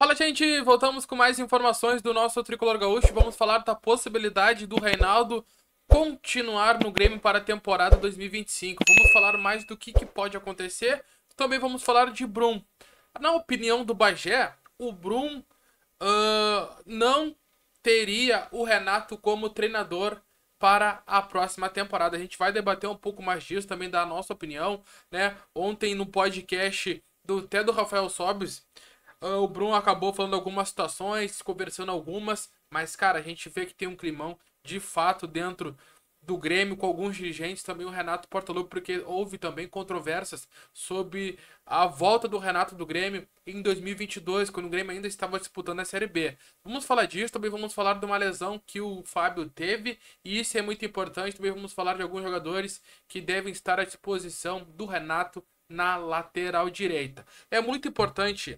Fala, gente! Voltamos com mais informações do nosso Tricolor Gaúcho. Vamos falar da possibilidade do Reinaldo continuar no Grêmio para a temporada 2025. Vamos falar mais do que pode acontecer. Também vamos falar de Brum. Na opinião do Bagé, o Brum não teria o Renato como treinador para a próxima temporada. A gente vai debater um pouco mais disso, também dar a nossa opinião, né? Ontem no podcast até do Rafael Sobis, o Bruno acabou falando algumas situações, conversando algumas, mas, cara, a gente vê que tem um climão de fato dentro do Grêmio com alguns dirigentes, também o Renato Portaluppi, porque houve também controvérsias sobre a volta do Renato do Grêmio em 2022, quando o Grêmio ainda estava disputando a Série B. Vamos falar disso, também vamos falar de uma lesão que o Fábio teve, e isso é muito importante, também vamos falar de alguns jogadores que devem estar à disposição do Renato na lateral direita. É muito importante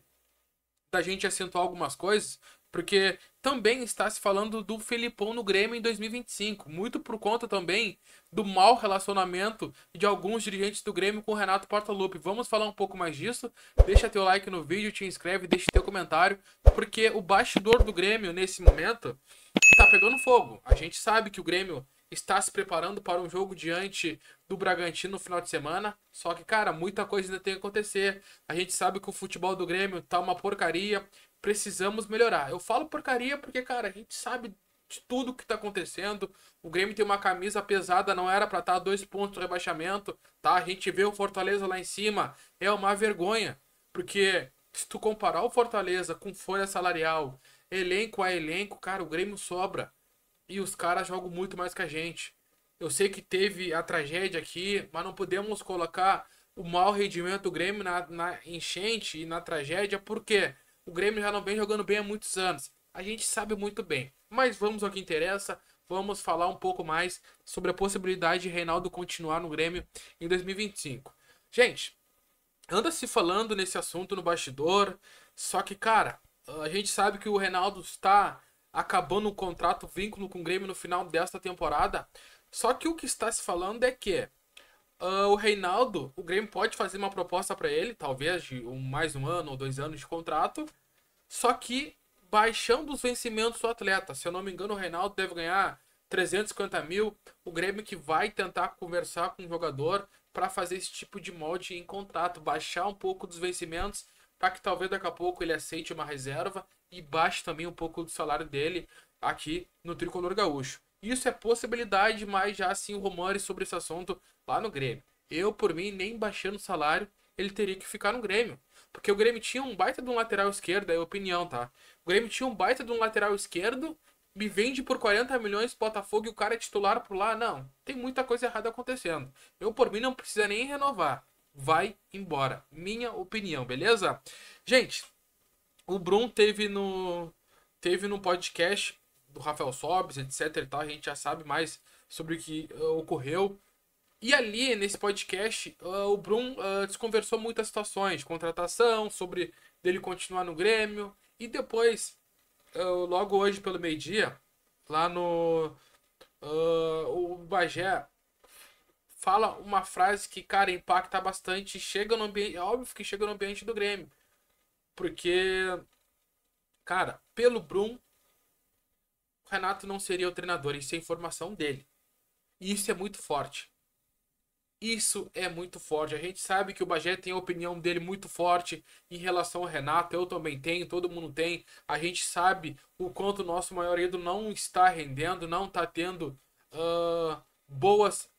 da gente acentuar algumas coisas, porque também está se falando do Felipão no Grêmio em 2025, muito por conta também do mau relacionamento de alguns dirigentes do Grêmio com o Renato Portaluppi. Vamos falar um pouco mais disso. Deixa teu like no vídeo, te inscreve, deixa teu comentário, porque o bastidor do Grêmio nesse momento tá pegando fogo. A gente sabe que o Grêmio está se preparando para um jogo diante do Bragantino no final de semana. Só que, cara, muita coisa ainda tem que acontecer. A gente sabe que o futebol do Grêmio tá uma porcaria. Precisamos melhorar. Eu falo porcaria porque, cara, a gente sabe de tudo que tá acontecendo. O Grêmio tem uma camisa pesada, não era para estar a 2 pontos do rebaixamento, tá? A gente vê o Fortaleza lá em cima, é uma vergonha. Porque se tu comparar o Fortaleza com folha salarial, elenco a elenco, cara, o Grêmio sobra. E os caras jogam muito mais que a gente. Eu sei que teve a tragédia aqui, mas não podemos colocar o mau rendimento do Grêmio na enchente e na tragédia, porque o Grêmio já não vem jogando bem há muitos anos. A gente sabe muito bem. Mas vamos ao que interessa. Vamos falar um pouco mais sobre a possibilidade de Reinaldo continuar no Grêmio em 2025. Gente, anda se falando nesse assunto no bastidor, só que, cara, a gente sabe que o Reinaldo está acabando um contrato, vínculo com o Grêmio no final desta temporada. Só que o que está se falando é que o Reinaldo, o Grêmio pode fazer uma proposta para ele, talvez de mais um ano ou 2 anos de contrato, só que baixando os vencimentos do atleta. Se eu não me engano, o Reinaldo deve ganhar 350 mil. O Grêmio que vai tentar conversar com o jogador para fazer esse tipo de molde em contrato, baixar um pouco dos vencimentos para que talvez daqui a pouco ele aceite uma reserva e baixe também um pouco do salário dele aqui no Tricolor Gaúcho. Isso é possibilidade, mas já sim rumores sobre esse assunto lá no Grêmio. Eu, por mim, nem baixando o salário, ele teria que ficar no Grêmio. Porque o Grêmio tinha um baita de um lateral esquerdo, é a opinião, tá? O Grêmio tinha um baita de um lateral esquerdo, me vende por 40 milhões Botafogo e o cara é titular por lá. Não, tem muita coisa errada acontecendo. Eu, por mim, não precisa nem renovar. Vai embora. Minha opinião, beleza? Gente, o Brum teve no podcast do Rafael Sobis, etc e tal. A gente já sabe mais sobre o que ocorreu. E ali, nesse podcast, o Brum desconversou muitas situações, contratação, sobre dele continuar no Grêmio. E depois, logo hoje pelo meio-dia, lá no... o Bagé fala uma frase que, cara, impacta bastante. Chega no ambiente, é óbvio que chega no ambiente do Grêmio. Porque, cara, pelo Brum, o Renato não seria o treinador, isso é informação dele. E isso é muito forte. Isso é muito forte. A gente sabe que o Bagé tem a opinião dele muito forte em relação ao Renato. Eu também tenho, todo mundo tem. A gente sabe o quanto o nosso maior ídolo não está rendendo, não está tendo boas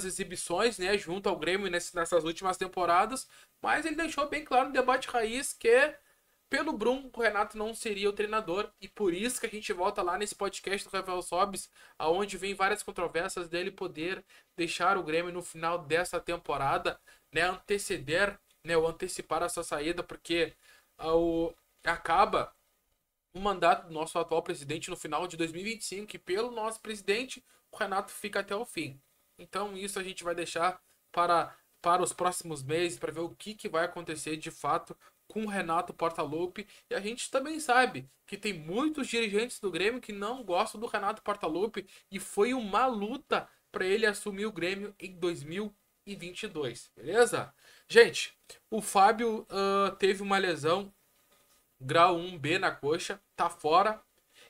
exibições, né, junto ao Grêmio nessas últimas temporadas. Mas ele deixou bem claro no debate raiz que pelo Brum, o Renato não seria o treinador. E por isso que a gente volta lá nesse podcast do Rafael Sobis, aonde vem várias controvérsias dele poder deixar o Grêmio no final dessa temporada, né, anteceder, né, ou antecipar a sua saída, porque acaba o mandato do nosso atual presidente no final de 2025 e 25, e pelo nosso presidente, o Renato fica até o fim. Então isso a gente vai deixar para os próximos meses, para ver o que vai acontecer de fato com o Renato Portaluppi. E a gente também sabe que tem muitos dirigentes do Grêmio que não gostam do Renato Portaluppi, e foi uma luta para ele assumir o Grêmio em 2022, beleza? Gente, o Fábio teve uma lesão grau 1B na coxa, tá fora.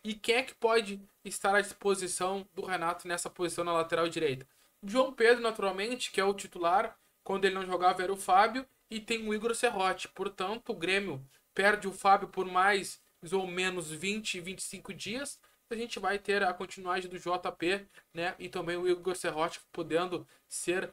E quem é que pode estar à disposição do Renato nessa posição na lateral direita? João Pedro, naturalmente, que é o titular. Quando ele não jogava era o Fábio. E tem o Igor Serrote. Portanto, o Grêmio perde o Fábio por mais ou menos 20, 25 dias. A gente vai ter a continuidade do JP, né? E também o Igor Serrote podendo ser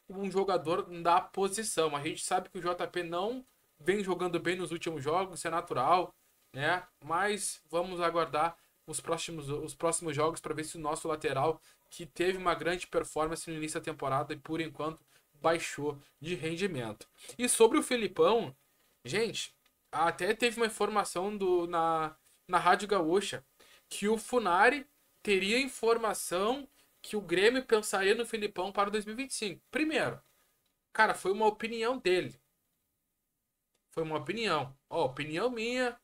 um jogador da posição. A gente sabe que o JP não vem jogando bem nos últimos jogos, isso é natural, né? Mas vamos aguardar os próximos jogos para ver se o nosso lateral, que teve uma grande performance no início da temporada e por enquanto baixou de rendimento. E sobre o Felipão, gente, até teve uma informação na Rádio Gaúcha que o Funari teria informação que o Grêmio pensaria no Felipão para 2025. Primeiro, cara, foi uma opinião dele. Foi uma opinião. Ó, opinião minha,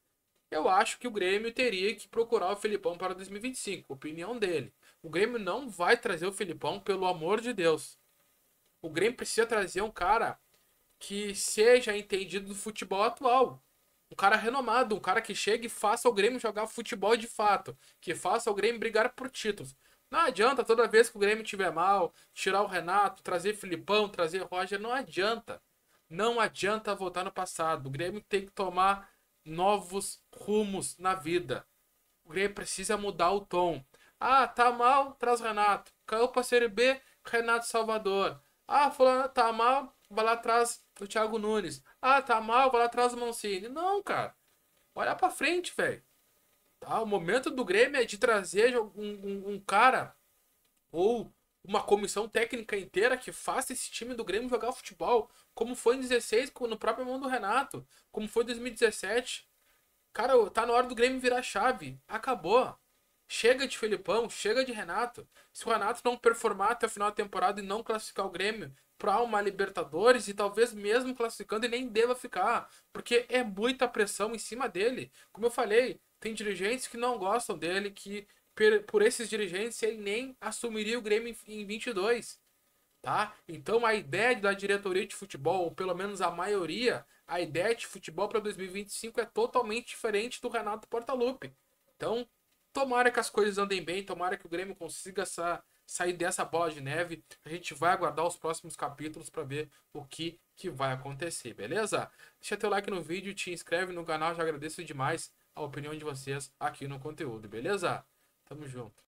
eu acho que o Grêmio teria que procurar o Felipão para 2025. Opinião dele. O Grêmio não vai trazer o Felipão, pelo amor de Deus. O Grêmio precisa trazer um cara que seja entendido do futebol atual. Um cara renomado, um cara que chegue e faça o Grêmio jogar futebol de fato. Que faça o Grêmio brigar por títulos. Não adianta toda vez que o Grêmio estiver mal, tirar o Renato, trazer Filipão, trazer Roger. Não adianta. Não adianta voltar no passado. O Grêmio tem que tomar novos rumos na vida. O Grêmio precisa mudar o tom. Ah, tá mal, traz Renato. Caiu pra Série B, Renato Salvador. Ah, fulano tá mal, vai lá atrás o Thiago Nunes. Ah, tá mal, vai lá atrás o Mancini. Não, cara. Olha pra frente, velho. Tá? O momento do Grêmio é de trazer um cara ou uma comissão técnica inteira que faça esse time do Grêmio jogar futebol, como foi em 16 no próprio mão do Renato, como foi em 2017. Cara, tá na hora do Grêmio virar chave. Acabou. Chega de Felipão, chega de Renato. Se o Renato não performar até o final da temporada e não classificar o Grêmio para uma Libertadores, e talvez mesmo classificando ele nem deva ficar, porque é muita pressão em cima dele. Como eu falei, tem dirigentes que não gostam dele, que por esses dirigentes ele nem assumiria o Grêmio em 22, tá? Então a ideia da diretoria de futebol, ou pelo menos a maioria, a ideia de futebol para 2025 é totalmente diferente do Renato Portaluppi. Então, tomara que as coisas andem bem, tomara que o Grêmio consiga sair dessa bola de neve. A gente vai aguardar os próximos capítulos para ver o que vai acontecer, beleza? Deixa teu like no vídeo, te inscreve no canal, já agradeço demais a opinião de vocês aqui no conteúdo, beleza? Tamo junto.